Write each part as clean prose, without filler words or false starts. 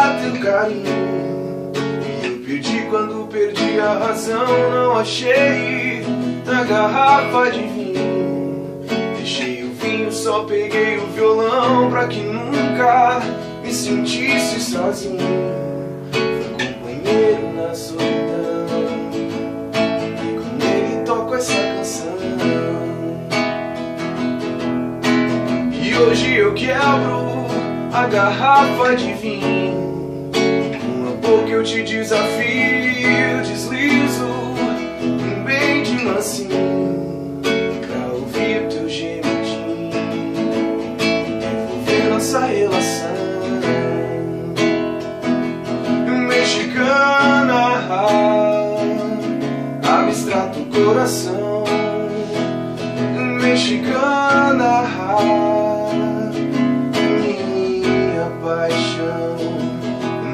buscar teu carinho. E eu perdi quando perdi a razão. Não achei na garrafa de vinho. Deixei o vinho, só peguei o violão, pra que nunca me sentisse sozinho. Fui companheiro na solidão, e com ele toco essa canção. E hoje eu quebro a garrafa de vinho. Com a boca eu te desafio, deslizo bem de mansinho, pra ouvir teu gemidinho, envolver nossa relação. Mexicana, abstrato coração. Mexicana, minha paixão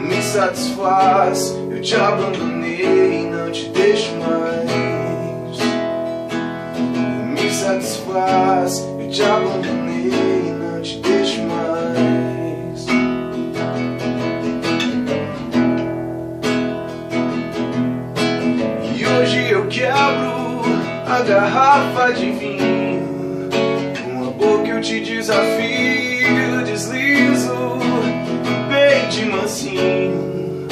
me satisfaz. Eu te abandonei e não te deixo mais. Me satisfaz. Eu te abandonei e não te deixo mais. E hoje eu quebro a garrafa de vinho. Com a boca eu te desafio, deslizo bem de mansinho,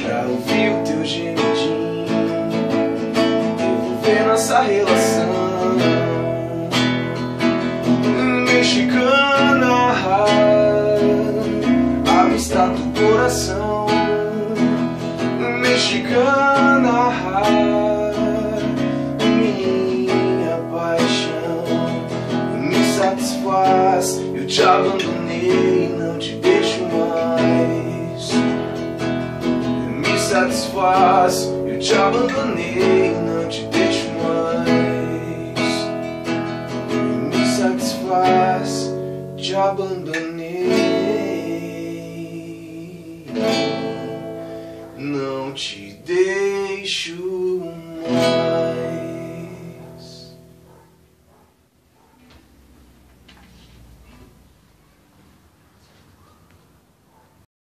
pra ouvir o teu gemidinho, devolver nossa relação. Mexicana, abstrato coração. Mexicana, minha paixão me satisfaz. Eu te abandonei e não te deixo mais. Me satisfaz. Eu te abandonei e não te deixo mais. Me satisfaz. Te abandonei, não te deixo